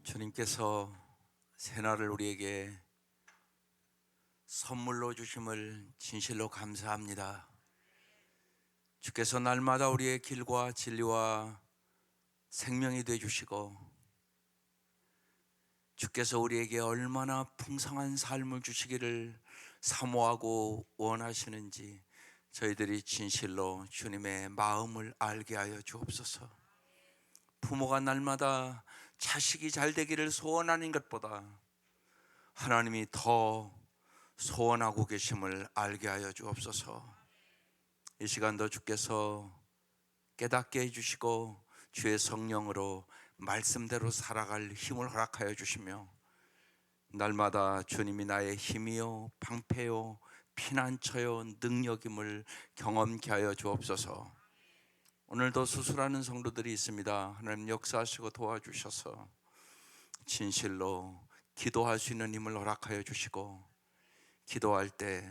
주님께서 새날을 우리에게 선물로 주심을 진실로 감사합니다. 주께서 날마다 우리의 길과 진리와 생명이 되어 주시고, 주께서 우리에게 얼마나 풍성한 삶을 주시기를 사모하고 원하시는지 저희들이 진실로 주님의 마음을 알게 하여 주옵소서. 부모가 날마다 자식이 잘 되기를 소원하는 것보다 하나님이 더 소원하고 계심을 알게 하여 주옵소서. 이 시간도 주께서 깨닫게 해주시고 주의 성령으로 말씀대로 살아갈 힘을 허락하여 주시며, 날마다 주님이 나의 힘이요 방패요 피난처요 능력임을 경험케 하여 주옵소서. 오늘도 수술하는 성도들이 있습니다. 하나님 역사하시고 도와주셔서 진실로 기도할 수 있는 힘을 허락하여 주시고, 기도할 때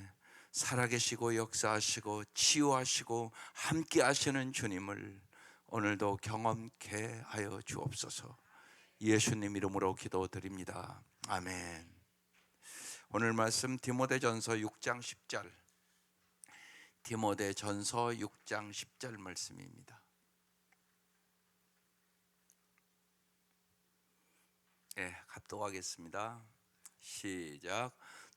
살아계시고 역사하시고 치유하시고 함께 하시는 주님을 오늘도 경험케 하여 주옵소서. 예수님 이름으로 기도드립니다. 아멘. 오늘 말씀 디모데전서 6장 10절, 디모데전서 6장 10절 말씀입니다. 합독하겠습니다. 시작.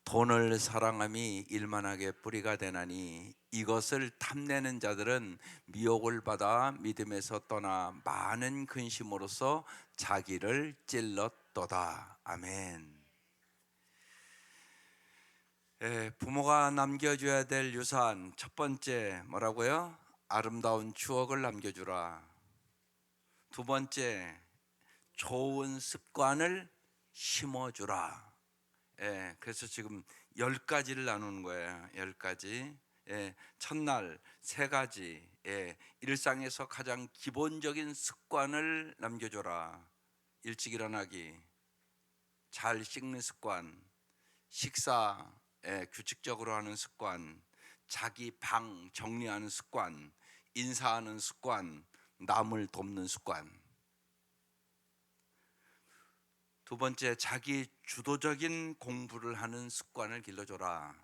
돈을 사랑함이 일만하게 뿌리가 되나니 이것을 탐내는 자들은 미혹을 받아 믿음에서 떠나 많은 근심으로써 자기를 찔렀도다. 아멘. 부모가 남겨줘야 될 유산, 첫 번째 뭐라고요? 아름다운 추억을 남겨주라. 두 번째, 좋은 습관을 심어주라. 그래서 지금 10가지를 나누는 거예요. 10가지. 첫날 3가지. 일상에서 가장 기본적인 습관을 남겨줘라. 일찍 일어나기, 잘 씻는 습관, 식사 규칙적으로 하는 습관, 자기 방 정리하는 습관, 인사하는 습관, 남을 돕는 습관. 두 번째, 자기 주도적인 공부를 하는 습관을 길러줘라.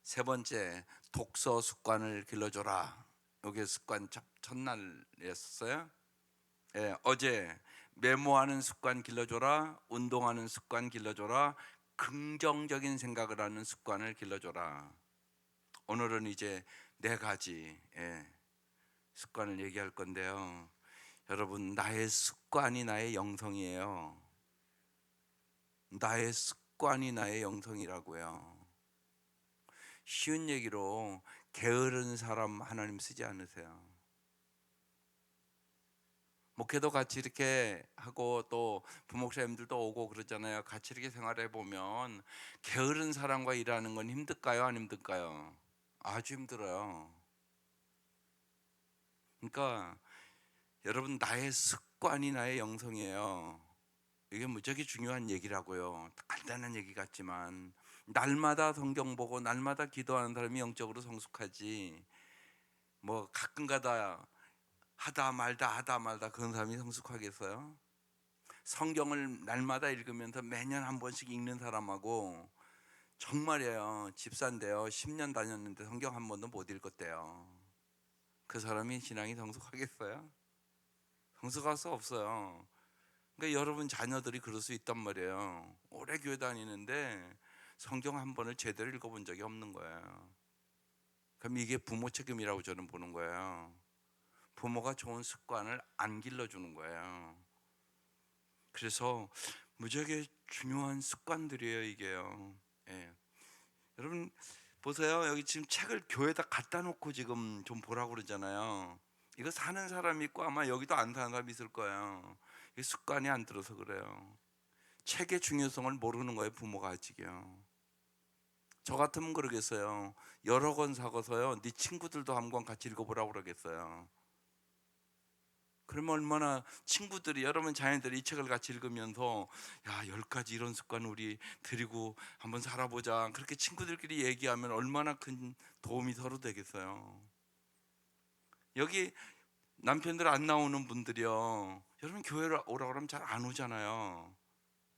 세 번째, 독서 습관을 길러줘라. 이게 습관 첫날이었어요. 어제 메모하는 습관 길러줘라. 운동하는 습관 길러줘라. 긍정적인 생각을 하는 습관을 길러줘라. 오늘은 이제 4가지 습관을 얘기할 건데요. 여러분, 나의 습관이 나의 영성이에요. 나의 습관이 나의 영성이라고요. 쉬운 얘기로 게으른 사람 하나님 쓰지 않으세요. 목회도 같이 이렇게 하고 또 부목사님들도 오고 그러잖아요. 같이 이렇게 생활해 보면 게으른 사람과 일하는 건 힘들까요? 안 힘들까요? 아주 힘들어요. 그러니까 여러분, 나의 습관이 나의 영성이에요. 이게 무지하게 중요한 얘기라고요. 간단한 얘기 같지만 날마다 성경 보고 날마다 기도하는 사람이 영적으로 성숙하지, 뭐 가끔가다 하다 말다 그런 사람이 성숙하겠어요? 성경을 날마다 읽으면서 매년 한 번씩 읽는 사람하고, 정말이에요, 집사인데요 10년 다녔는데 성경 한 번도 못 읽었대요. 그 사람이 신앙이 성숙하겠어요? 성숙할 수 없어요. 그러니까 여러분 자녀들이 그럴 수 있단 말이에요. 오래 교회 다니는데 성경 한 번을 제대로 읽어본 적이 없는 거예요. 그럼 이게 부모 책임이라고 저는 보는 거예요. 부모가 좋은 습관을 안 길러주는 거예요. 그래서 무지하게 중요한 습관들이에요, 이게요. 여러분 보세요. 여기 지금 책을 교회에다 갖다 놓고 지금 좀 보라고 그러잖아요. 이거 사는 사람이 있고 아마 여기도 안 사는 사람이 있을 거예요. 이게 습관이 안 들어서 그래요. 책의 중요성을 모르는 거예요, 부모가 아직요. 저 같으면 그러겠어요. 여러 권 사고서요, 네 친구들도 한 권 같이 읽어보라고 그러겠어요. 그러면 얼마나 친구들이, 여러분 자녀들이 이 책을 같이 읽으면서 야, 10가지 이런 습관 우리 들이고 한번 살아보자, 그렇게 친구들끼리 얘기하면 얼마나 큰 도움이 서로 되겠어요. 여기 남편들 안 나오는 분들이요, 여러분 교회 오라 그러면 잘 안 오잖아요.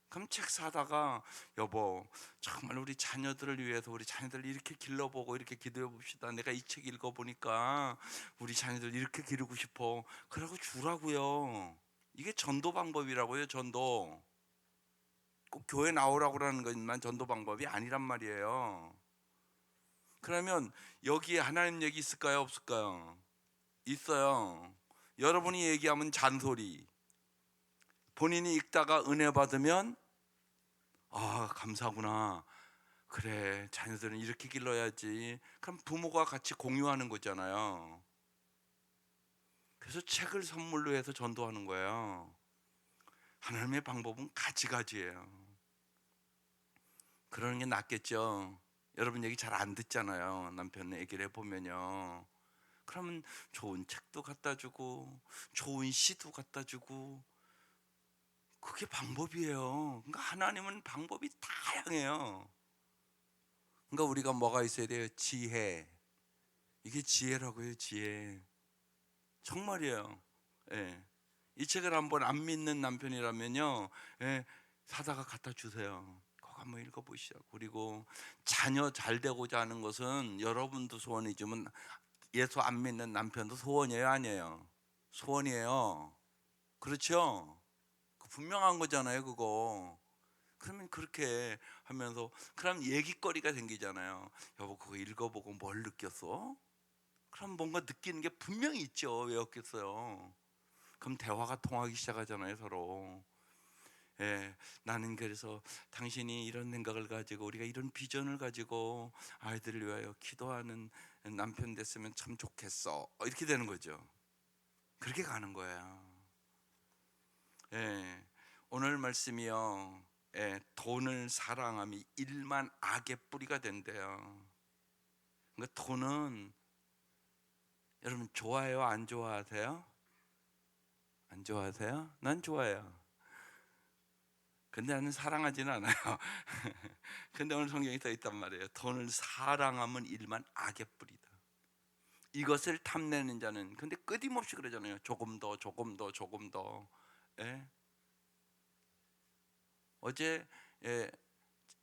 그럼 책 사다가 여보 정말 우리 자녀들을 위해서 우리 자녀들 이렇게 길러보고 이렇게 기도해 봅시다. 내가 이 책 읽어보니까 우리 자녀들 이렇게 기르고 싶어. 그러고 주라고요. 이게 전도 방법이라고요. 전도. 꼭 교회 나오라고 그러는 것만 전도 방법이 아니란 말이에요. 그러면 여기에 하나님 얘기 있을까요? 없을까요? 있어요. 여러분이 얘기하면 잔소리. 본인이 읽다가 은혜 받으면 아 감사구나. 그래 자녀들은 이렇게 길러야지. 그럼 부모가 같이 공유하는 거잖아요. 그래서 책을 선물로 해서 전도하는 거예요. 하나님의 방법은 가지가지예요. 그러는 게 낫겠죠. 여러분 얘기 잘 안 듣잖아요. 남편 얘기를 해보면요. 그러면 좋은 책도 갖다 주고 좋은 시도 갖다 주고 그게 방법이에요. 그러니까 하나님은 방법이 다양해요. 그러니까 우리가 뭐가 있어야 돼요? 지혜. 이게 지혜라고요. 지혜. 정말이에요. 예. 이 책을 한번 안 믿는 남편이라면요, 예, 사다가 갖다 주세요. 그거 한번 읽어보시죠. 그리고 자녀 잘 되고자 하는 것은 여러분도 소원이지만 예수 안 믿는 남편도 소원이에요, 아니에요? 소원이에요. 그렇죠? 분명한 거잖아요, 그거. 그러면 그렇게 하면서 그럼 얘기거리가 생기잖아요. 여보 그거 읽어보고 뭘 느꼈어? 그럼 뭔가 느끼는 게 분명히 있죠. 왜 없겠어요? 그럼 대화가 통하기 시작하잖아요, 서로. 예, 나는 그래서 당신이 이런 생각을 가지고 우리가 이런 비전을 가지고 아이들을 위하여 기도하는 남편 됐으면 참 좋겠어. 이렇게 되는 거죠. 그렇게 가는 거예요. 예, 오늘 말씀이요. 예, 돈을 사랑함이 일만 악의 뿌리가 된대요. 그러니까 돈은 여러분 좋아해요? 안 좋아하세요? 안 좋아하세요? 난 좋아해요. 근데 나는 사랑하지는 않아요. 근데 오늘 성경에 써 있단 말이에요. 돈을 사랑하면 일만 악의 뿌리다. 이것을 탐내는 자는 근데 끊임없이 그러잖아요. 조금 더 조금 더 조금 더. 예? 어제 예,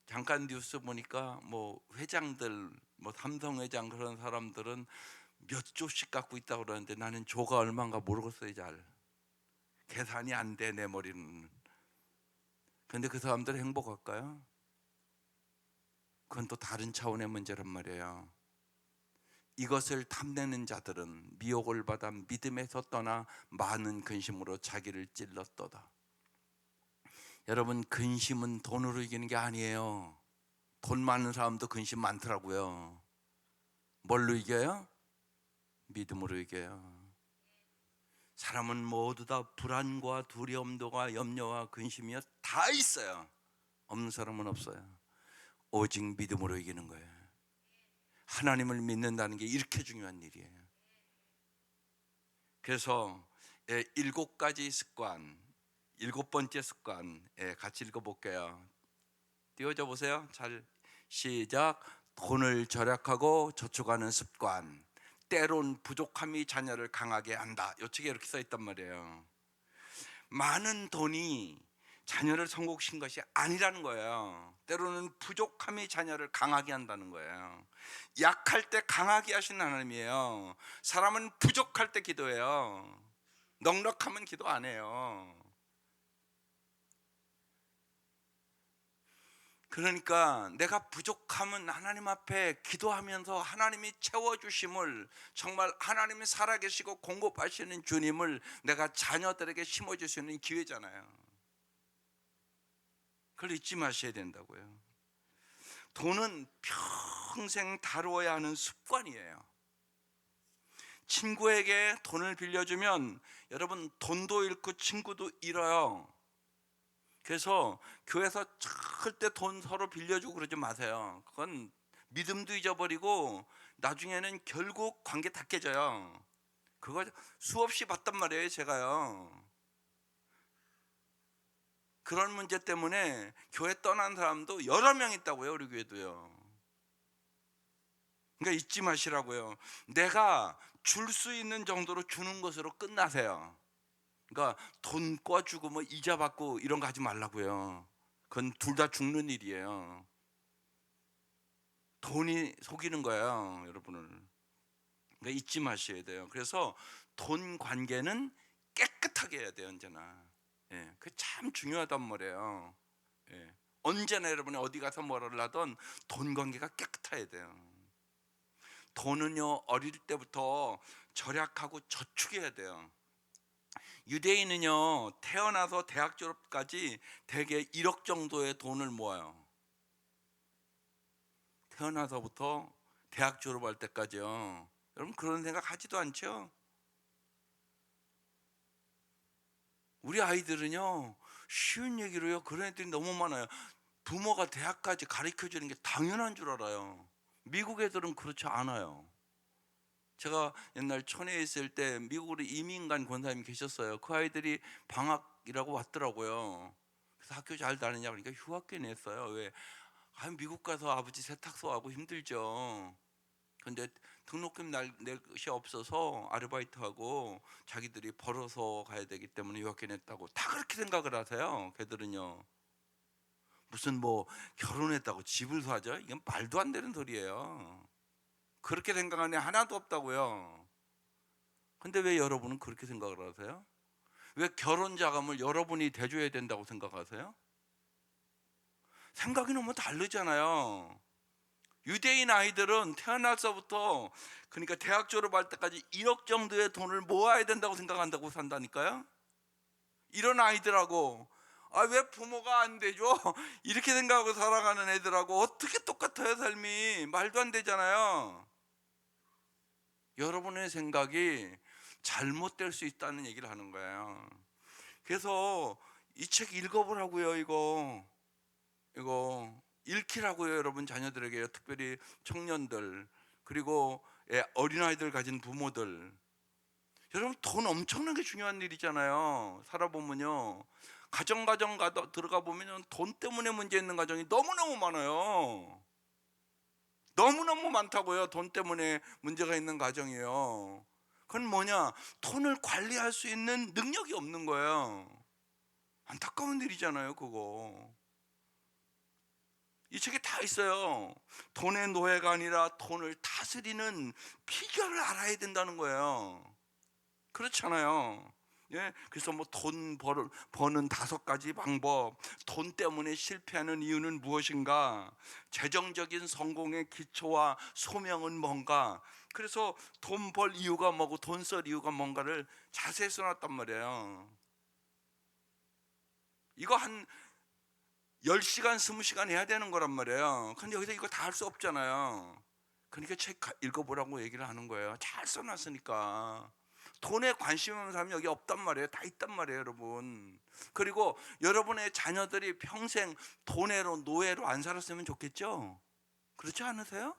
잠깐 뉴스 보니까 뭐 회장들 뭐 삼성 회장 그런 사람들은 몇 조씩 갖고 있다고 그러는데 나는 조가 얼마인가 모르겠어요. 잘 계산이 안 돼 내 머리는. 근데 그 사람들 행복할까요? 그건 또 다른 차원의 문제란 말이에요. 이것을 탐내는 자들은 미혹을 받아 믿음에서 떠나 많은 근심으로 자기를 찔렀도다. 여러분 근심은 돈으로 이기는 게 아니에요. 돈 많은 사람도 근심 많더라고요. 뭘로 이겨요? 믿음으로 이겨요. 사람은 모두 다 불안과 두려움과 염려와 근심이 다 있어요. 없는 사람은 없어요. 오직 믿음으로 이기는 거예요. 하나님을 믿는다는 게 이렇게 중요한 일이에요. 그래서 7가지 습관, 7번째 습관 같이 읽어볼게요. 띄워줘 보세요. 잘 시작. 돈을 절약하고 저축하는 습관. 때론 부족함이 자녀를 강하게 한다. 이 책에 이렇게 써 있단 말이에요. 많은 돈이 자녀를 성공시킨 것이 아니라는 거예요. 때로는 부족함이 자녀를 강하게 한다는 거예요. 약할 때 강하게 하시는 하나님이에요. 사람은 부족할 때 기도해요. 넉넉하면 기도 안 해요. 그러니까 내가 부족하면 하나님 앞에 기도하면서 하나님이 채워주심을, 정말 하나님이 살아계시고 공급하시는 주님을 내가 자녀들에게 심어줄 수 있는 기회잖아요. 그걸 잊지 마셔야 된다고요. 돈은 평생 다루어야 하는 습관이에요. 친구에게 돈을 빌려주면 여러분 돈도 잃고 친구도 잃어요. 그래서 교회에서 절대 돈 서로 빌려주고 그러지 마세요. 그건 믿음도 잊어버리고 나중에는 결국 관계 다 깨져요. 그거 수없이 봤단 말이에요, 제가요. 그런 문제 때문에 교회 떠난 사람도 여러 명 있다고요, 우리 교회도요. 그러니까 잊지 마시라고요. 내가 줄 수 있는 정도로 주는 것으로 끝나세요. 그러니까 돈 꿔주고 뭐 이자 받고 이런 거 하지 말라고요. 그건 둘 다 죽는 일이에요. 돈이 속이는 거예요, 여러분을. 그러니까 잊지 마셔야 돼요. 그래서 돈 관계는 깨끗하게 해야 돼요, 언제나. 예, 그 참 중요하단 말이에요. 예, 언제나 여러분이 어디 가서 뭐를 하든 돈 관계가 깨끗해야 돼요. 돈은요, 어릴 때부터 절약하고 저축해야 돼요. 유대인은요, 태어나서 대학 졸업까지 대개 1억 정도의 돈을 모아요. 태어나서부터 대학 졸업할 때까지요. 여러분 그런 생각 하지도 않죠? 우리 아이들은요, 쉬운 얘기로요, 그런 애들이 너무 많아요. 부모가 대학까지 가르쳐 주는 게 당연한 줄 알아요. 미국 애들은 그렇지 않아요. 제가 옛날 촌에 있을 때 미국으로 이민 간 권사님이 계셨어요. 그 아이들이 방학이라고 왔더라고요. 그래서 학교 잘 다니냐 그러니까 휴학계 냈어요. 왜? 미국 가서 아버지 세탁소 하고 힘들죠. 근데 등록금 낼 것이 없어서 아르바이트하고 자기들이 벌어서 가야 되기 때문에 유학교 냈다고 다 그렇게 생각을 하세요. 걔들은요. 무슨 뭐 결혼했다고 집을 사죠? 이건 말도 안 되는 소리예요. 그렇게 생각하는 애 하나도 없다고요. 근데 왜 여러분은 그렇게 생각을 하세요? 왜 결혼 자금을 여러분이 대줘야 된다고 생각하세요? 생각이 너무 다르잖아요. 유대인 아이들은 태어나서부터, 그러니까 대학 졸업할 때까지 1억 정도의 돈을 모아야 된다고 생각한다고 산다니까요. 이런 아이들하고 왜 부모가 안 되죠? 이렇게 생각하고 살아가는 애들하고 어떻게 똑같아요? 삶이 말도 안 되잖아요. 여러분의 생각이 잘못될 수 있다는 얘기를 하는 거예요. 그래서 이 책 읽어보라고요. 이거 읽히라고요, 여러분. 자녀들에게, 특별히 청년들, 그리고 어린아이들 가진 부모들. 여러분, 돈 엄청나게 중요한 일이잖아요. 살아보면요, 가정 들어가 보면 돈 때문에 문제 있는 가정이 너무너무 많아요. 너무너무 많다고요. 돈 때문에 문제가 있는 가정이요. 그건 뭐냐? 돈을 관리할 수 있는 능력이 없는 거예요. 안타까운 일이잖아요, 그거. 이 책에 다 있어요. 돈의 노예가 아니라 돈을 다스리는 비결을 알아야 된다는 거예요. 그렇잖아요. 예, 그래서 뭐 버는 5가지 방법, 돈 때문에 실패하는 이유는 무엇인가, 재정적인 성공의 기초와 소명은 뭔가, 그래서 돈 벌 이유가 뭐고 돈 쓸 이유가 뭔가를 자세히 써놨단 말이에요. 이거 한 10시간, 20시간 해야 되는 거란 말이에요. 근데 여기서 이거 다 할 수 없잖아요. 그러니까 책 읽어보라고 얘기를 하는 거예요. 잘 써놨으니까. 돈에 관심 없는 사람이 여기 없단 말이에요. 다 있단 말이에요, 여러분. 그리고 여러분의 자녀들이 평생 노예로 안 살았으면 좋겠죠? 그렇지 않으세요?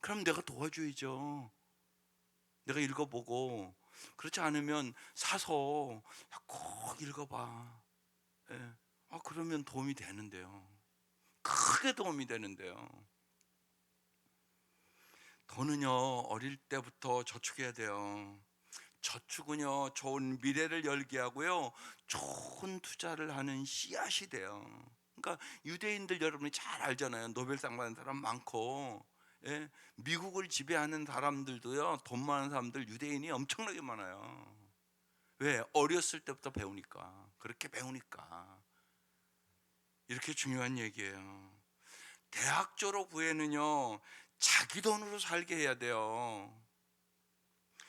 그럼 내가 도와줘야죠. 내가 읽어보고. 그렇지 않으면 사서 꼭 읽어봐. 예. 그러면 도움이 되는데요. 크게 도움이 되는데요. 돈은요, 어릴 때부터 저축해야 돼요. 저축은요, 좋은 미래를 열게 하고요, 좋은 투자를 하는 씨앗이 돼요. 그러니까 유대인들 여러분이 잘 알잖아요. 노벨상 받은 사람 많고, 예? 미국을 지배하는 사람들도요, 돈 많은 사람들 유대인이 엄청나게 많아요. 왜? 어렸을 때부터 배우니까. 그렇게 배우니까. 이렇게 중요한 얘기예요. 대학 졸업 후에는요, 자기 돈으로 살게 해야 돼요.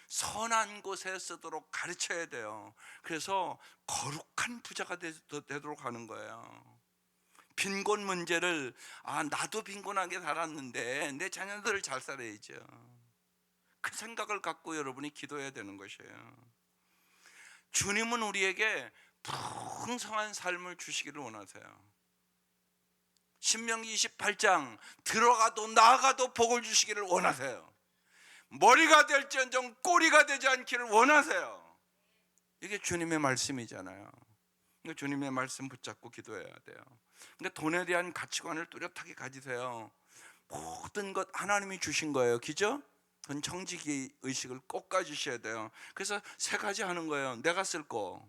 선한 곳에 쓰도록 가르쳐야 돼요. 그래서 거룩한 부자가 되도록 하는 거예요. 빈곤 문제를, 나도 빈곤하게 살았는데 내 자녀들을 잘 살아야죠. 그 생각을 갖고 여러분이 기도해야 되는 것이에요. 주님은 우리에게 풍성한 삶을 주시기를 원하세요. 신명기 28장, 들어가도 나가도 복을 주시기를 원하세요. 머리가 될지언정 꼬리가 되지 않기를 원하세요. 이게 주님의 말씀이잖아요. 그러니까 주님의 말씀 붙잡고 기도해야 돼요. 그러니까 돈에 대한 가치관을 뚜렷하게 가지세요. 모든 것 하나님이 주신 거예요. 그죠? 그건 청지기 의식을 꼭 가지셔야 돼요. 그래서 세 가지 하는 거예요. 내가 쓸 거,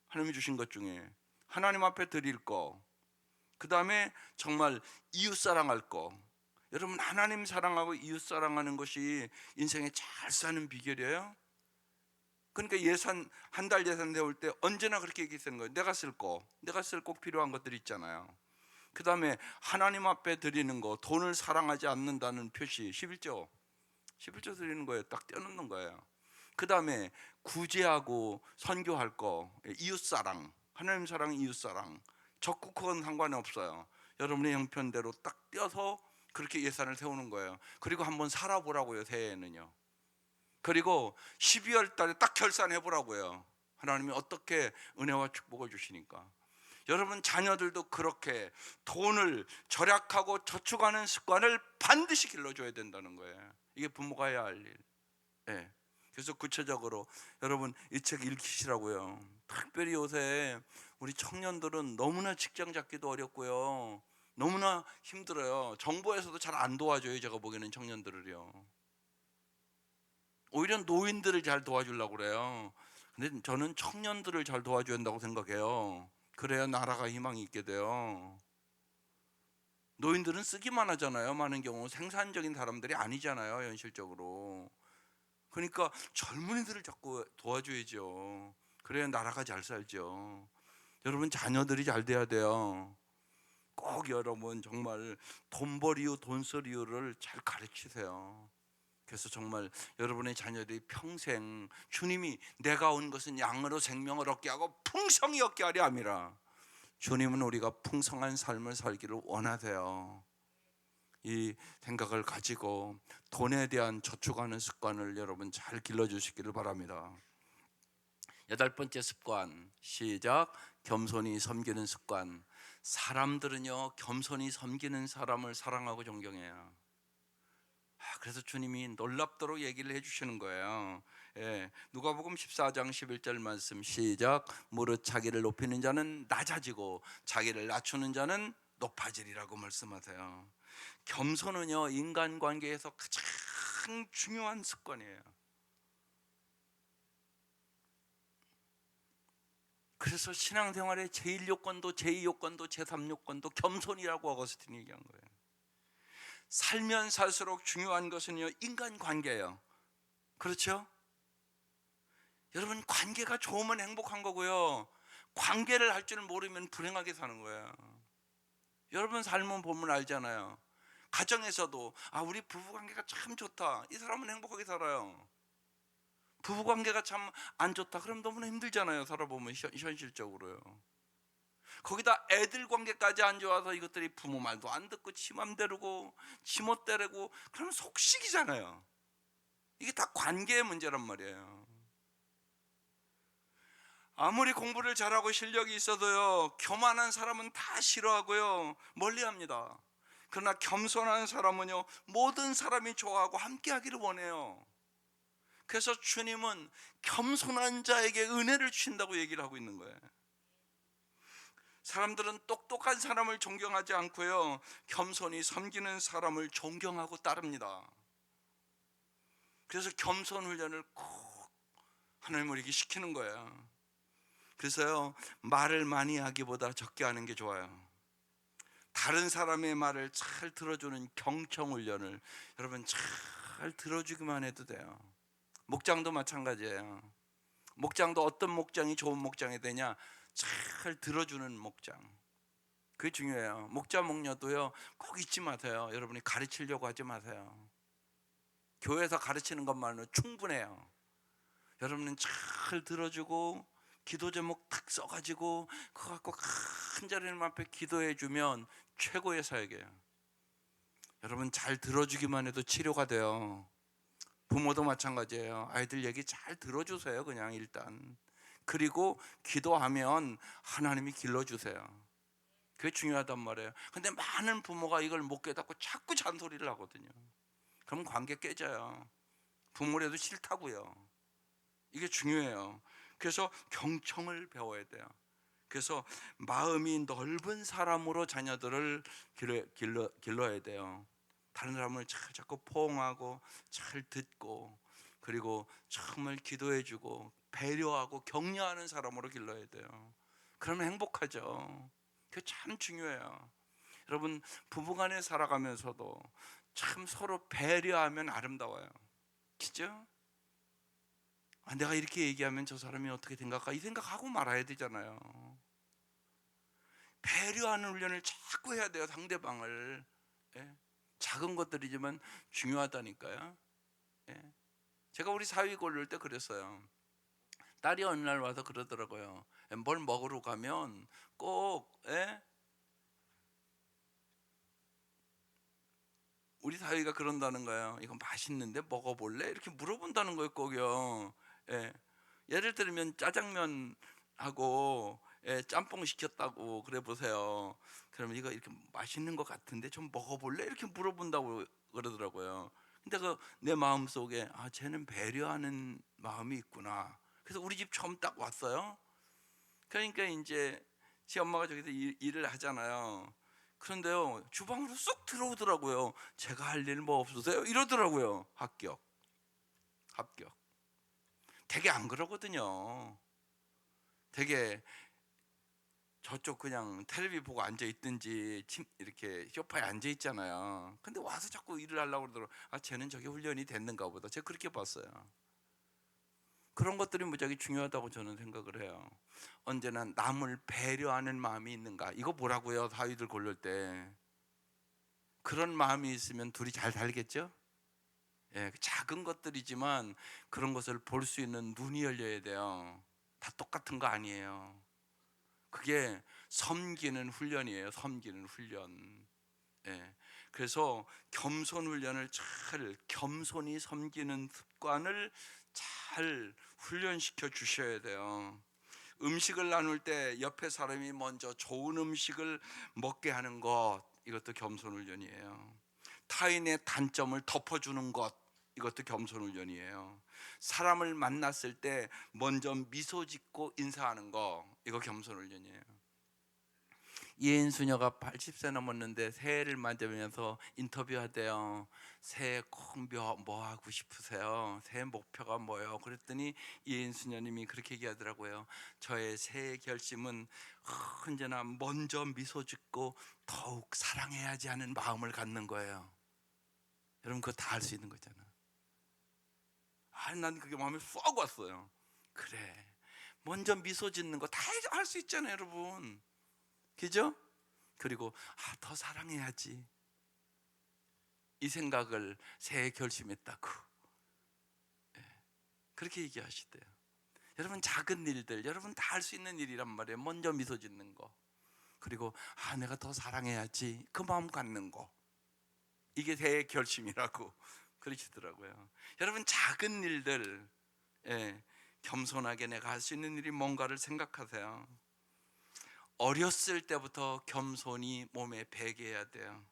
하나님이 주신 것 중에 하나님 앞에 드릴 거, 그 다음에 정말 이웃 사랑할 거. 여러분, 하나님 사랑하고 이웃 사랑하는 것이 인생에 잘 사는 비결이에요. 그러니까 예산, 한 달 예산 내올 때 언제나 그렇게 얘기했는 거예요. 내가 쓸 거, 내가 쓸 꼭 필요한 것들 있잖아요. 그 다음에 하나님 앞에 드리는 거, 돈을 사랑하지 않는다는 표시, 11조 드리는 거예요. 딱 떼어놓는 거예요. 그 다음에 구제하고 선교할 거, 이웃사랑, 하나님 사랑, 이웃사랑, 적국 그건 상관이 없어요. 여러분의 형편대로 딱 떼어서 그렇게 예산을 세우는 거예요. 그리고 한번 살아보라고요, 새해에는요. 그리고 12월 달에 딱 결산해 보라고요. 하나님이 어떻게 은혜와 축복을 주시니까. 여러분 자녀들도 그렇게 돈을 절약하고 저축하는 습관을 반드시 길러줘야 된다는 거예요. 이게 부모가 해야 할 일. 네. 그래서 구체적으로 여러분 이 책 읽히시라고요. 특별히 요새 우리 청년들은 너무나 직장 잡기도 어렵고요. 너무나 힘들어요. 정부에서도 잘 안 도와줘요. 제가 보기에는 청년들을요. 오히려 노인들을 잘 도와주려고 그래요. 근데 저는 청년들을 잘 도와줘야 한다고 생각해요. 그래야 나라가 희망이 있게 돼요. 노인들은 쓰기만 하잖아요. 많은 경우 생산적인 사람들이 아니잖아요, 현실적으로. 그러니까 젊은이들을 자꾸 도와줘야죠. 그래야 나라가 잘 살죠. 여러분 자녀들이 잘 돼야 돼요. 꼭 여러분 정말 돈벌이 이유, 돈쓸 이유를 잘 가르치세요. 그래서 정말 여러분의 자녀들이 평생 주님이 내가 온 것은 양으로 생명을 얻게 하고 풍성히 얻게 하려 함이라. 주님은 우리가 풍성한 삶을 살기를 원하세요. 이 생각을 가지고 돈에 대한 저축하는 습관을 여러분 잘 길러주시기를 바랍니다. 8번째 습관, 시작. 겸손히 섬기는 습관. 사람들은요 겸손히 섬기는 사람을 사랑하고 존경해요. 그래서 주님이 놀랍도록 얘기를 해주시는 거예요. 누가복음 14장 11절 말씀 시작. 무릇 자기를 높이는 자는 낮아지고 자기를 낮추는 자는 높아지리라고 말씀하세요. 겸손은요 인간관계에서 가장 중요한 습관이에요. 그래서 신앙생활의 제1요건도 제2요건도 제3요건도 겸손이라고 어거스틴이 얘기한 거예요. 살면 살수록 중요한 것은요 인간관계예요. 그렇죠? 여러분 관계가 좋으면 행복한 거고요, 관계를 할 줄 모르면 불행하게 사는 거예요. 여러분 삶은 보면 알잖아요. 가정에서도 우리 부부관계가 참 좋다, 이 사람은 행복하게 살아요. 부부관계가 참 안 좋다, 그럼 너무나 힘들잖아요. 살아보면 현실적으로요. 거기다 애들 관계까지 안 좋아서 이것들이 부모 말도 안 듣고 지 맘대로고 지 멋대로고 그러면 속식이잖아요. 이게 다 관계의 문제란 말이에요. 아무리 공부를 잘하고 실력이 있어도요 교만한 사람은 다 싫어하고요 멀리합니다. 그러나 겸손한 사람은요 모든 사람이 좋아하고 함께하기를 원해요. 그래서 주님은 겸손한 자에게 은혜를 주신다고 얘기를 하고 있는 거예요. 사람들은 똑똑한 사람을 존경하지 않고요 겸손히 섬기는 사람을 존경하고 따릅니다. 그래서 겸손 훈련을 꼭 하나님 우리에게 시키는 거예요. 그래서요 말을 많이 하기보다 적게 하는 게 좋아요. 다른 사람의 말을 잘 들어주는 경청 훈련을 여러분 잘 들어주기만 해도 돼요. 목장도 마찬가지예요. 목장도 어떤 목장이 좋은 목장이 되냐, 잘 들어주는 목장. 그게 중요해요. 목자 목녀도요 꼭 잊지 마세요. 여러분이 가르치려고 하지 마세요. 교회에서 가르치는 것만으로 충분해요. 여러분은 잘 들어주고 기도 제목 탁 써가지고 그거 갖고 간절히 하나님 앞에 기도해 주면 최고의 사역이에요. 여러분 잘 들어주기만 해도 치료가 돼요. 부모도 마찬가지예요. 아이들 얘기 잘 들어주세요. 그냥 일단. 그리고 기도하면 하나님이 길러주세요. 그게 중요하단 말이에요. 근데 많은 부모가 이걸 못 깨닫고 자꾸 잔소리를 하거든요. 그럼 관계 깨져요. 부모라도 싫다고요. 이게 중요해요. 그래서 경청을 배워야 돼요. 그래서 마음이 넓은 사람으로 자녀들을 길러야 돼요. 다른 사람을 자꾸 포옹하고 잘 듣고, 그리고 정말 기도해주고 배려하고 격려하는 사람으로 길러야 돼요. 그러면 행복하죠. 그게 참 중요해요. 여러분, 부부간에 살아가면서도 참 서로 배려하면 아름다워요. 그죠? 내가 이렇게 얘기하면 저 사람이 어떻게 생각할까, 이 생각하고 말아야 되잖아요. 배려하는 훈련을 자꾸 해야 돼요, 상대방을. 예? 작은 것들이지만 중요하다니까요. 예? 제가 우리 사위 고를 때 그랬어요. 딸이 어느 날 와서 그러더라고요. 뭘 먹으러 가면 꼭, 예? 우리 사위가 그런다는 거예요. 이거 맛있는데 먹어볼래? 이렇게 물어본다는 거예요, 꼭요. 예. 예를 들면 짜장면하고, 예, 짬뽕 시켰다고 그래 보세요. 그러면 이거 이렇게 맛있는 것 같은데 좀 먹어볼래? 이렇게 물어본다고 그러더라고요. 근데 그 내 마음 속에, 쟤는 배려하는 마음이 있구나. 그래서 우리 집 처음 딱 왔어요. 그러니까 이제 제 엄마가 저기서 일을 하잖아요. 그런데요, 주방으로 쏙 들어오더라고요. 제가 할 일 뭐 없으세요? 이러더라고요. 합격. 되게 안 그러거든요. 되게 저쪽 그냥 텔레비 보고 앉아 있든지 이렇게 소파에 앉아 있잖아요. 근데 와서 자꾸 일을 하려고 그러더라고요. 쟤는 저게 훈련이 됐는가 보다. 제가 그렇게 봤어요. 그런 것들이 무지하게 중요하다고 저는 생각을 해요. 언제나 남을 배려하는 마음이 있는가, 이거 뭐라고요? 사위들 고를 때 그런 마음이 있으면 둘이 잘 살겠죠? 예, 작은 것들이지만 그런 것을 볼 수 있는 눈이 열려야 돼요. 다 똑같은 거 아니에요. 그게 섬기는 훈련이에요. 섬기는 훈련. 예, 그래서 겸손 훈련을 겸손히 섬기는 습관을 잘 훈련시켜 주셔야 돼요. 음식을 나눌 때 옆에 사람이 먼저 좋은 음식을 먹게 하는 것, 이것도 겸손 훈련이에요. 타인의 단점을 덮어주는 것, 이것도 겸손 훈련이에요. 사람을 만났을 때 먼저 미소 짓고 인사하는 거, 이거 겸손 훈련이에요. 이혜인 수녀가 80세 넘었는데 새해를 맞으면서 인터뷰하대요. 새해 꼭 뭐 하고 싶으세요? 새해 목표가 뭐예요? 그랬더니 이혜인 수녀님이 그렇게 얘기하더라고요. 저의 새해 결심은 언제나 먼저 미소 짓고 더욱 사랑해야지 하는 마음을 갖는 거예요. 여러분, 그거 다 할 수 있는 거잖아. 난 그게 마음에 쏙 왔어요. 그래, 먼저 미소 짓는 거 다 할 수 있잖아요, 여러분. 그죠? 그리고 더 사랑해야지, 이 생각을 새해 결심했다고, 그렇게 얘기하시대요. 여러분, 작은 일들 여러분 다 할 수 있는 일이란 말이에요. 먼저 미소 짓는 거, 그리고 내가 더 사랑해야지, 그 마음 갖는 거, 이게 새해 결심이라고 그러시더라고요. 여러분, 작은 일들, 예, 겸손하게 내가 할 수 있는 일이 뭔가를 생각하세요. 어렸을 때부터 겸손이 몸에 배겨야 돼요.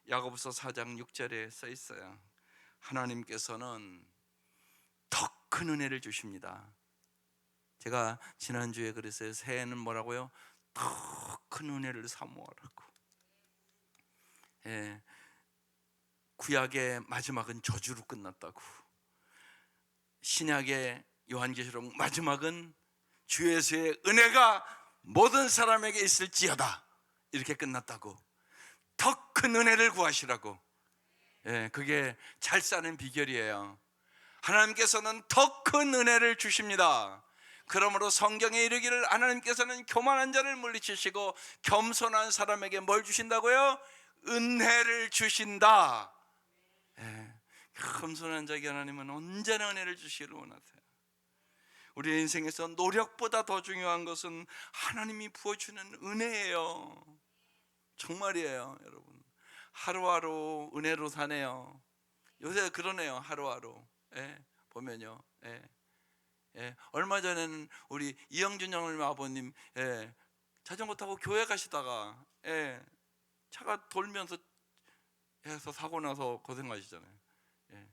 야고보서 4장 6절에 써 있어요. 하나님께서는 더 큰 은혜를 주십니다. 제가 지난주에 그랬어요. 새해는 뭐라고요? 더 큰 은혜를 사모하라고. 예, 구약의 마지막은 저주로 끝났다고. 신약의 요한계시록 마지막은 주 예수의 은혜가 모든 사람에게 있을지어다, 이렇게 끝났다고. 더 큰 은혜를 구하시라고. 예, 그게 잘 사는 비결이에요. 하나님께서는 더 큰 은혜를 주십니다. 그러므로 성경에 이르기를 하나님께서는 교만한 자를 물리치시고 겸손한 사람에게 뭘 주신다고요? 은혜를 주신다. 예, 겸손한 자에게 하나님은 언제나 은혜를 주시기를 원하세요. 우리 인생에서 노력보다 더 중요한 것은 하나님이 부어주는 은혜예요. 정말이에요, 여러분. 하루하루 은혜로 사네요. 요새 그러네요, 하루하루. 예, 보면요. 예, 예. 얼마 전에는 우리 이영준 형님 아버님, 예, 자전거 타고 교회 가시다가, 예, 차가 돌면서 해서 사고 나서 고생하시잖아요. 예.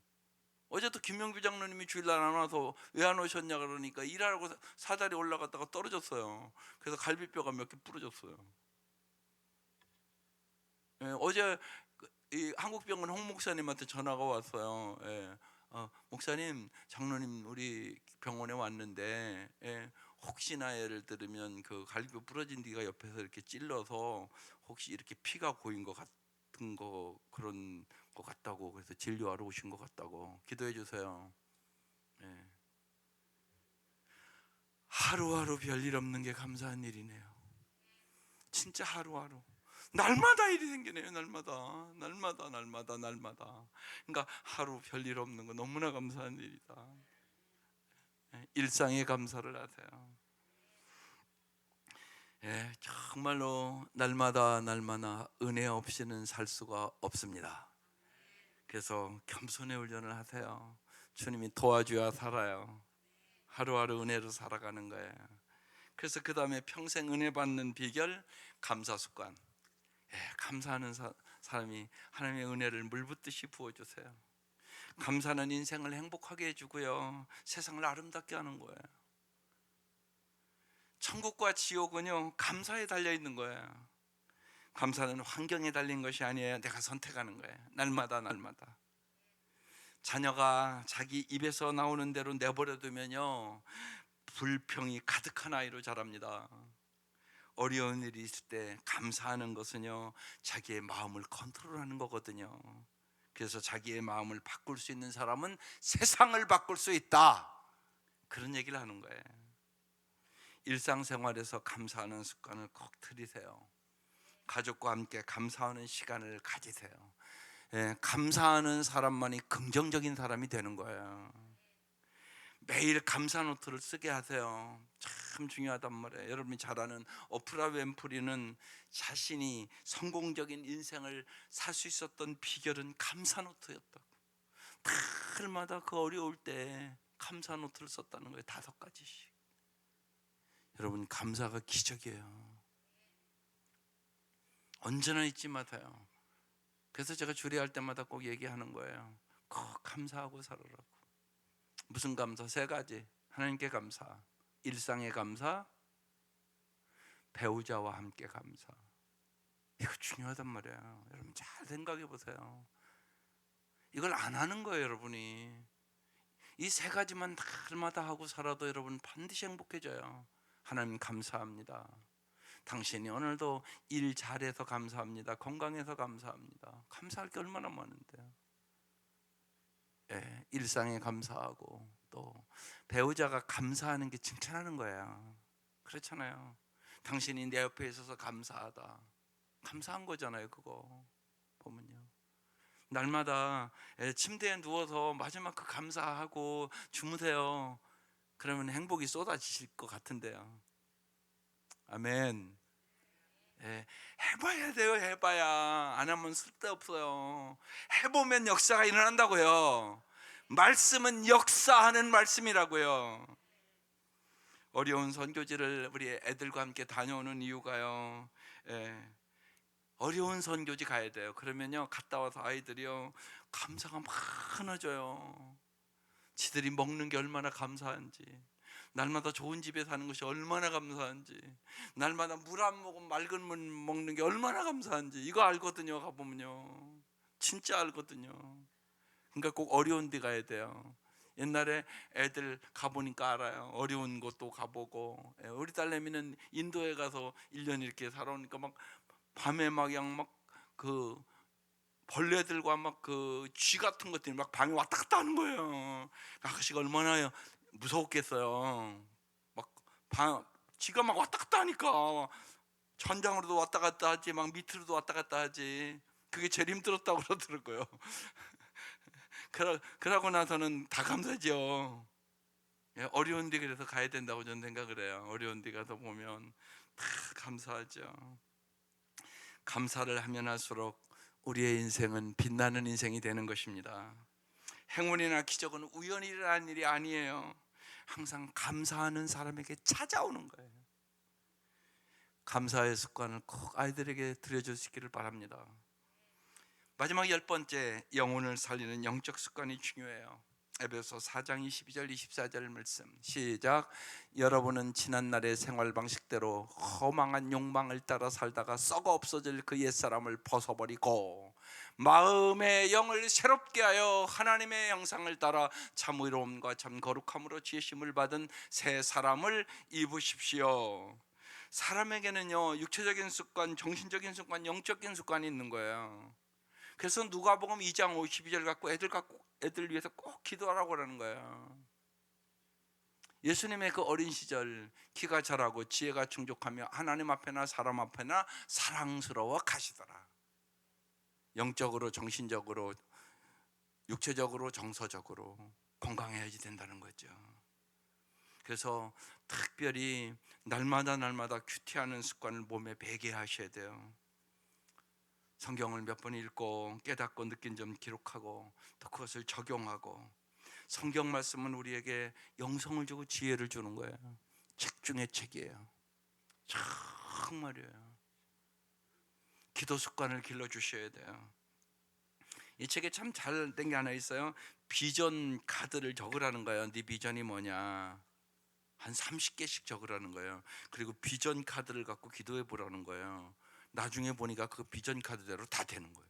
어제 또 김명규 장로님이 주일날 안 와서 왜 안 오셨냐 그러니까 일하라고 사다리 올라갔다가 떨어졌어요. 그래서 갈비뼈가 몇 개 부러졌어요. 예, 어제 이 한국병원 홍 목사님한테 전화가 왔어요. 예. 목사님, 장로님 우리 병원에 왔는데, 예, 혹시나 예를 들으면 그 갈비뼈 부러진 데가 옆에서 이렇게 찔러서 혹시 이렇게 피가 고인 것 같은 거, 그런 것 같다고, 그래서 진료하러 오신 것 같다고 기도해 주세요. 예. 하루하루 별일 없는 게 감사한 일이네요. 진짜 하루하루 날마다 일이 생기네요. 날마다. 그러니까 하루 별일 없는 거 너무나 감사한 일이다. 일상에 감사를 하세요. 예, 정말로 날마다 은혜 없이는 살 수가 없습니다. 그래서 겸손의 훈련을 하세요. 주님이 도와줘야 살아요. 하루하루 은혜로 살아가는 거예요. 그래서 그 다음에 평생 은혜 받는 비결, 감사 습관. 예, 감사하는 사람이 하나님의 은혜를 물붓듯이 부어주세요. 감사는 인생을 행복하게 해주고요, 세상을 아름답게 하는 거예요. 천국과 지옥은요, 감사에 달려있는 거예요. 감사는 환경에 달린 것이 아니에요. 내가 선택하는 거예요. 날마다. 자녀가 자기 입에서 나오는 대로 내버려두면요, 불평이 가득한 아이로 자랍니다. 어려운 일이 있을 때 감사하는 것은요, 자기의 마음을 컨트롤하는 거거든요. 그래서 자기의 마음을 바꿀 수 있는 사람은 세상을 바꿀 수 있다, 그런 얘기를 하는 거예요. 일상생활에서 감사하는 습관을 꼭 들이세요. 가족과 함께 감사하는 시간을 가지세요. 예, 감사하는 사람만이 긍정적인 사람이 되는 거예요. 매일 감사 노트를 쓰게 하세요. 참 중요하단 말이에요. 여러분이 잘 아는 오프라 윈프리는 자신이 성공적인 인생을 살 수 있었던 비결은 감사 노트였다고. 날마다 그 어려울 때 감사 노트를 썼다는 거예요. 5가지씩. 여러분, 감사가 기적이에요. 언제나 잊지 마세요. 그래서 제가 주례할 때마다 꼭 얘기하는 거예요. 꼭 감사하고 살아라고. 무슨 감사? 3가지. 하나님께 감사, 일상의 감사, 배우자와 함께 감사. 이거 중요하단 말이에요. 여러분 잘 생각해 보세요. 이걸 안 하는 거예요, 여러분이. 이 3가지만 날마다 하고 살아도 여러분 반드시 행복해져요. 하나님 감사합니다. 당신이 오늘도 일 잘해서 감사합니다. 건강해서 감사합니다. 감사할 게 얼마나 많은데요. 예, 일상에 감사하고, 또 배우자가 감사하는 게 칭찬하는 거예요. 그렇잖아요. 당신이 내 옆에 있어서 감사하다, 감사한 거잖아요. 그거 보면요, 날마다 침대에 누워서 마지막 그 감사하고 주무세요. 그러면 행복이 쏟아지실 것 같은데요. 아멘. 예, 해봐야 돼요. 해봐야. 안 하면 쓸데없어요. 해보면 역사가 일어난다고요. 말씀은 역사하는 말씀이라고요. 어려운 선교지를 우리 애들과 함께 다녀오는 이유가요, 예, 어려운 선교지 가야 돼요. 그러면요, 갔다 와서 아이들이요, 감사가 많아져요. 지들이 먹는 게 얼마나 감사한지, 날마다 좋은 집에 사는 것이 얼마나 감사한지, 날마다 물 한 모금 맑은 물 먹는 게 얼마나 감사한지, 이거 알거든요. 가보면요, 진짜 알거든요. 그러니까 꼭 어려운 데 가야 돼요. 옛날에 애들 가보니까 알아요. 어려운 곳도 가보고. 우리 딸내미는 인도에 가서 1년 이렇게 살아오니까 막 밤에 막 그냥 막 그 벌레들과 막 그 쥐 같은 것들이 막 방에 왔다 갔다 하는 거예요. 아가씨가 얼마나 무서웠겠어요. 막 쥐가 막 왔다 갔다 하니까 천장으로도 왔다 갔다 하지, 막 밑으로도 왔다 갔다 하지. 그게 제일 힘들었다고 그러더라고요. 그러고 나서는 다 감사죠. 어려운 데 그래서 가야 된다고 저는 생각을 해요. 어려운 데 가서 보면 다 감사하죠. 감사를 하면 할수록 우리의 인생은 빛나는 인생이 되는 것입니다. 행운이나 기적은 우연히 일어난 일이 아니에요. 항상 감사하는 사람에게 찾아오는 거예요. 감사의 습관을 꼭 아이들에게 들여주시기를 바랍니다. 마지막 10번째, 영혼을 살리는 영적 습관이 중요해요. 에베소 4장 22절 24절 말씀 시작. 여러분은 지난날의 생활 방식대로 허망한 욕망을 따라 살다가 썩어 없어질 그 옛사람을 벗어버리고 마음의 영을 새롭게 하여 하나님의 형상을 따라 참 의로움과 참 거룩함으로 지으심을 받은 새 사람을 입으십시오. 사람에게는요, 육체적인 습관, 정신적인 습관, 영적인 습관이 있는 거예요. 그래서 누가복음 2장 52절 갖고 애들 위해서 꼭 기도하라고 그러는 거예요. 예수님의 그 어린 시절 키가 자라고 지혜가 충족하며 하나님 앞에나 사람 앞에나 사랑스러워 가시더라. 영적으로, 정신적으로, 육체적으로, 정서적으로 건강해야지 된다는 거죠. 그래서 특별히 날마다 큐티하는 습관을 몸에 배게 하셔야 돼요. 성경을 몇 번 읽고 깨닫고 느낀 점 기록하고 또 그것을 적용하고, 성경 말씀은 우리에게 영성을 주고 지혜를 주는 거예요. 책 중에 책이에요. 정말이에요. 기도 습관을 길러주셔야 돼요. 이 책에 참 잘 된 게 하나 있어요. 비전 카드를 적으라는 거예요. 네 비전이 뭐냐, 한 30개씩 적으라는 거예요. 그리고 비전 카드를 갖고 기도해 보라는 거예요. 나중에 보니까 그 비전 카드대로 다 되는 거예요.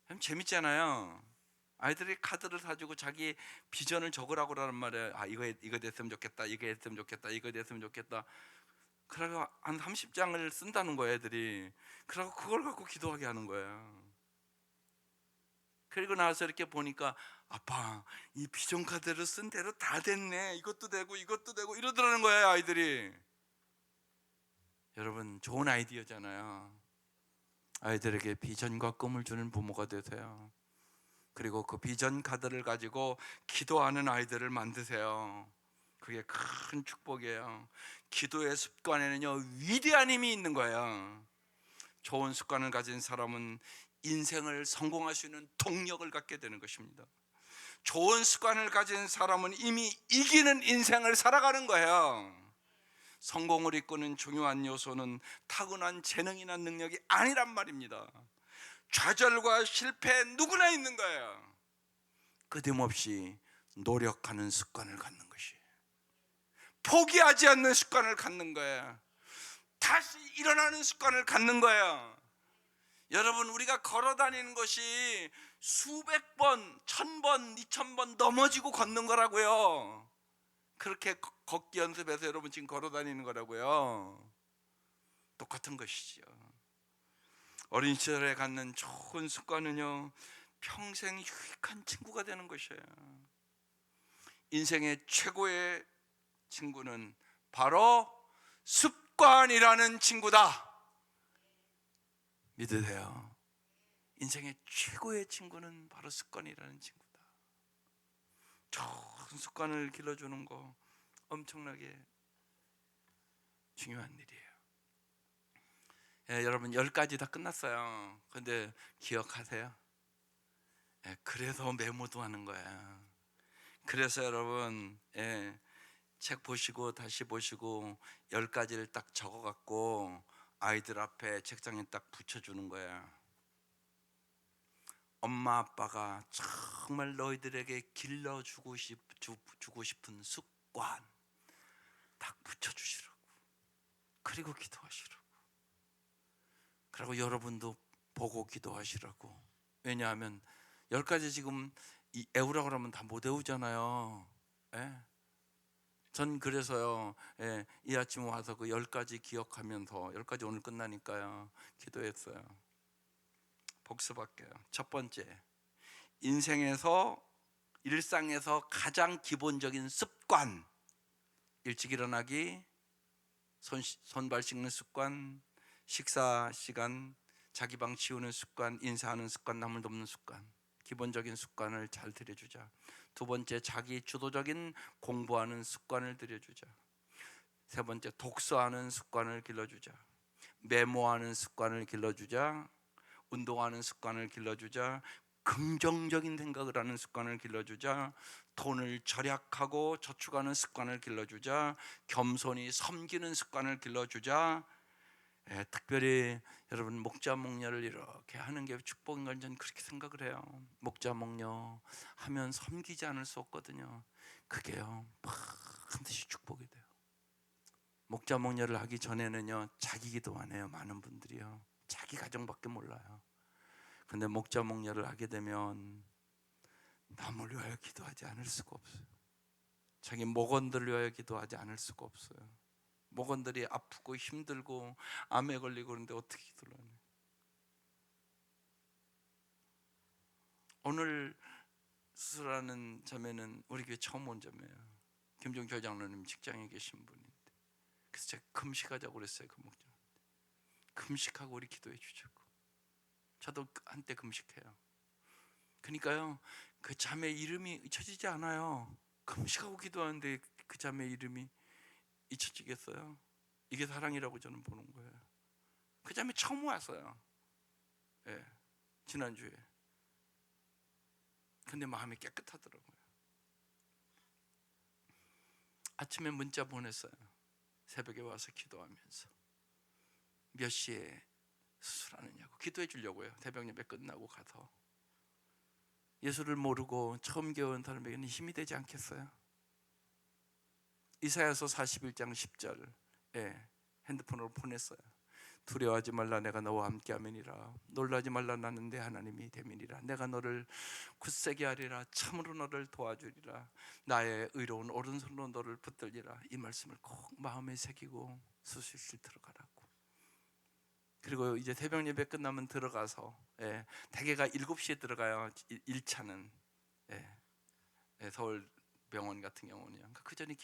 참 재밌잖아요. 아이들이 카드를 사주고 자기 비전을 적으라고 하는 말이에요. 아, 이거 됐으면 좋겠다, 이거 됐으면 좋겠다, 이거 됐으면 좋겠다. 그래서 한 30장을 쓴다는 거예요, 애들이. 그러고 그걸 갖고 기도하게 하는 거예요. 그리고 나서 이렇게 보니까, 아빠, 이 비전 카드를 쓴 대로 다 됐네. 이것도 되고 이것도 되고 이러더라는 거예요, 아이들이. 여러분, 좋은 아이디어잖아요. 아이들에게 비전과 꿈을 주는 부모가 되세요. 그리고 그 비전 카드를 가지고 기도하는 아이들을 만드세요. 그게 큰 축복이에요. 기도의 습관에는요, 위대한 힘이 있는 거예요. 좋은 습관을 가진 사람은 인생을 성공할 수 있는 동력을 갖게 되는 것입니다. 좋은 습관을 가진 사람은 이미 이기는 인생을 살아가는 거예요. 성공을 이끄는 중요한 요소는 타고난 재능이나 능력이 아니란 말입니다. 좌절과 실패 누구나 있는 거예요. 끊임없이 노력하는 습관을 갖는 것이에요. 포기하지 않는 습관을 갖는 거예요. 다시 일어나는 습관을 갖는 거예요. 여러분, 우리가 걸어 다니는 것이 수백 번, 1000번, 2000번 넘어지고 걷는 거라고요. 그렇게 걷기 연습해서 여러분 지금 걸어 다니는 거라고요. 똑같은 것이죠. 어린 시절에 갖는 좋은 습관은요, 평생 유익한 친구가 되는 것이에요. 인생의 최고의 친구는 바로 습관이라는 친구다. 믿으세요. 인생의 최고의 친구는 바로 습관이라는 친구다. 좋은 습관을 길러주는 거 엄청나게 중요한 일이에요. 여러분, 10가지 다 끝났어요. 근데 기억하세요? 그래서 메모도 하는 거야. 그래서 여러분, 책 보시고 다시 보시고 10가지를 딱 적어갖고 아이들 앞에 책장에 딱 붙여주는 거야. 엄마 아빠가 정말 너희들에게 길러주고 주고 싶은 습관 딱 붙여주시라고. 그리고 기도하시라고. 그리고 여러분도 보고 기도하시라고. 왜냐하면 10가지 지금 애우라고 하면 다 못 애우잖아요. 전 그래서요, 이 아침 와서 그 10가지 기억하면서, 10가지 오늘 끝나니까요, 기도했어요. 복습할게요. 첫 번째, 일상에서 가장 기본적인 습관. 일찍 일어나기, 손발 씻는 습관, 식사 시간, 자기 방 치우는 습관, 인사하는 습관, 남을 돕는 습관. 기본적인 습관을 잘 들여주자. 두 번째, 자기 주도적인 공부하는 습관을 들여주자. 세 번째, 독서하는 습관을 길러주자. 메모하는 습관을 길러주자. 운동하는 습관을 길러주자. 긍정적인 생각을 하는 습관을 길러주자. 돈을 절약하고 저축하는 습관을 길러주자. 겸손히 섬기는 습관을 길러주자. 특별히 여러분, 목자 목녀를 이렇게 하는 게 축복인 건 저는 그렇게 생각을 해요. 목자 목녀 하면 섬기지 않을 수 없거든요. 그게요, 반드시 축복이 돼요. 목자 목녀를 하기 전에는요, 자기 기도 안 해요. 많은 분들이요, 자기 가정밖에 몰라요. 근데 목자 목녀를 하게 되면 남을 위하여 기도하지 않을 수가 없어요. 자기 목원들을 위하여 기도하지 않을 수가 없어요. 목원들이 아프고 힘들고 암에 걸리고 그런데 어떻게 기도를 하냐. 오늘 수술하는 자매는 우리 교회 처음 온 자매예요. 김종철 장로님 직장에 계신 분인데, 그래서 제가 금식하자고 그랬어요. 그 목자한테 금식하고 우리 기도해 주자고. 저도 한때 금식해요. 그러니까요, 그 자매 이름이 잊혀지지 않아요. 금식하고 기도하는데 그 자매 이름이 잊혀지겠어요? 이게 사랑이라고 저는 보는 거예요. 그 자매 처음 왔어요. 예, 지난주에. 근데 마음이 깨끗하더라고요. 아침에 문자 보냈어요. 새벽에 와서 기도하면서 몇 시에 수술하느냐고 기도해 주려고요. 새벽 예배 끝나고 가서. 예수를 모르고 처음 겨운 사람에게는 힘이 되지 않겠어요? 이사야서 41장 10절 핸드폰으로 보냈어요. 두려워하지 말라, 내가 너와 함께함이니라. 놀라지 말라, 나는 내 하나님이 됨이니라. 내가 너를 굳세게 하리라. 참으로 너를 도와주리라. 나의 의로운 오른손으로 너를 붙들리라. 이 말씀을 꼭 마음에 새기고 수술실 들어가라고. 그리고 이제 새벽 예배 끝나면 들어가서 대개가 7시에 들어가요. 1차는 서울 병원 같은 경우는요. 그 전에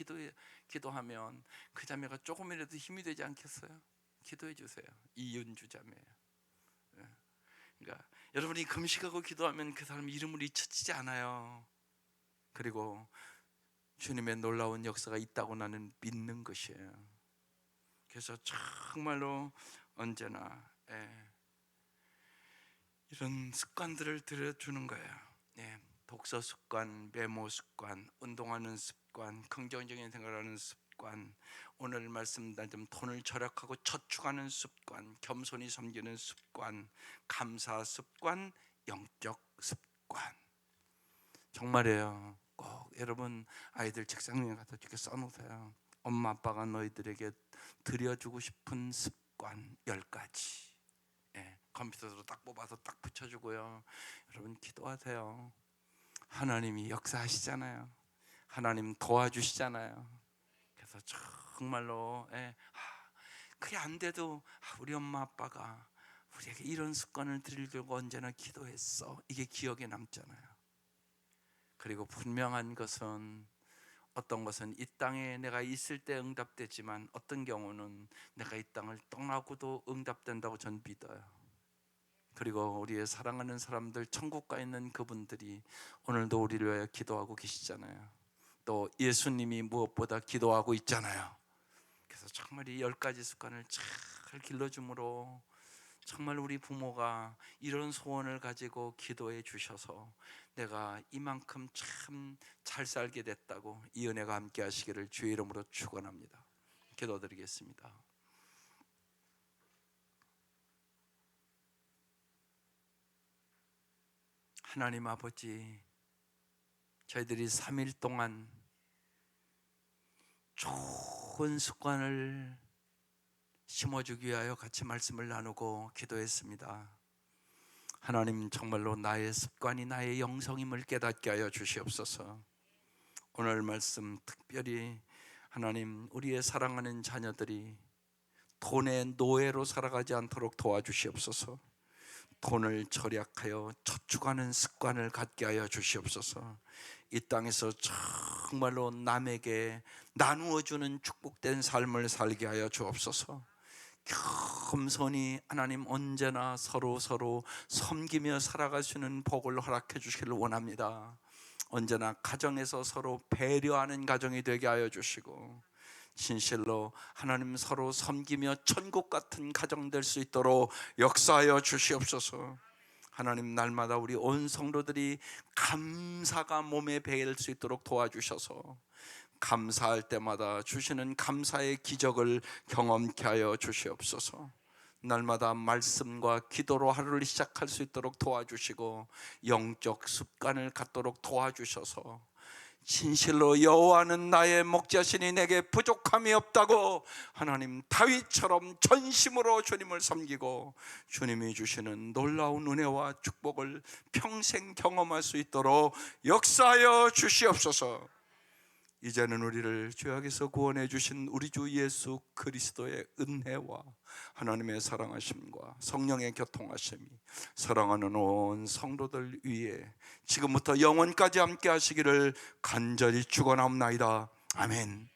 기도하면 그 자매가 조금이라도 힘이 되지 않겠어요? 기도해 주세요. 이윤주 자매예요. 그러니까 여러분이 금식하고 기도하면 그 사람 이름을 잊혀지지 않아요. 그리고 주님의 놀라운 역사가 있다고 나는 믿는 것이에요. 그래서 정말로 언제나 이런 습관들을 들여주는 거예요. 독서 습관, 메모 습관, 운동하는 습관, 긍정적인 생각을 하는 습관, 오늘 말씀드린 돈을 절약하고 저축하는 습관, 겸손히 섬기는 습관, 감사 습관, 영적 습관. 정말이에요. 꼭 여러분 아이들 책상 위에 가서 이렇게 써놓으세요. 엄마 아빠가 너희들에게 드려주고 싶은 습관 10가지. 컴퓨터로 딱 뽑아서 딱 붙여주고요. 여러분 기도하세요. 하나님이 역사하시잖아요. 하나님 도와주시잖아요. 그래서 정말로 그게 안 돼도 우리 엄마 아빠가 우리에게 이런 습관을 들이려고 언제나 기도했어. 이게 기억에 남잖아요. 그리고 분명한 것은 어떤 것은 이 땅에 내가 있을 때 응답되지만 어떤 경우는 내가 이 땅을 떠나고도 응답된다고 전 믿어요. 그리고 우리의 사랑하는 사람들, 천국 가 있는 그분들이 오늘도 우리를 위하여 기도하고 계시잖아요. 또 예수님이 무엇보다 기도하고 있잖아요. 그래서 정말 이 10가지 습관을 잘 길러줌으로 정말 우리 부모가 이런 소원을 가지고 기도해 주셔서 내가 이만큼 참 잘 살게 됐다고 이 은혜가 함께 하시기를 주의 이름으로 축원합니다. 기도드리겠습니다. 하나님 아버지, 저희들이 3일 동안 좋은 습관을 심어주기 위하여 같이 말씀을 나누고 기도했습니다. 하나님, 정말로 나의 습관이 나의 영성임을 깨닫게 하여 주시옵소서. 오늘 말씀 특별히 하나님, 우리의 사랑하는 자녀들이 돈의 노예로 살아가지 않도록 도와주시옵소서. 돈을 절약하여 저축하는 습관을 갖게 하여 주시옵소서. 이 땅에서 정말로 남에게 나누어주는 축복된 삶을 살게 하여 주옵소서. 겸손히 하나님 언제나 서로 섬기며 살아갈 수 있는 복을 허락해 주시기를 원합니다. 언제나 가정에서 서로 배려하는 가정이 되게 하여 주시고, 진실로 하나님 서로 섬기며 천국 같은 가정 될 수 있도록 역사하여 주시옵소서. 하나님, 날마다 우리 온 성도들이 감사가 몸에 배일 수 있도록 도와주셔서 감사할 때마다 주시는 감사의 기적을 경험케 하여 주시옵소서. 날마다 말씀과 기도로 하루를 시작할 수 있도록 도와주시고 영적 습관을 갖도록 도와주셔서 진실로 여호와는 나의 목자시니 내게 부족함이 없다고 하나님 다윗처럼 전심으로 주님을 섬기고 주님이 주시는 놀라운 은혜와 축복을 평생 경험할 수 있도록 역사하여 주시옵소서. 이제는 우리를 죄악에서 구원해 주신 우리 주 예수 그리스도의 은혜와 하나님의 사랑하심과 성령의 교통하심이 사랑하는 온 성도들 위에 지금부터 영원까지 함께 하시기를 간절히 축원하옵나이다. 아멘.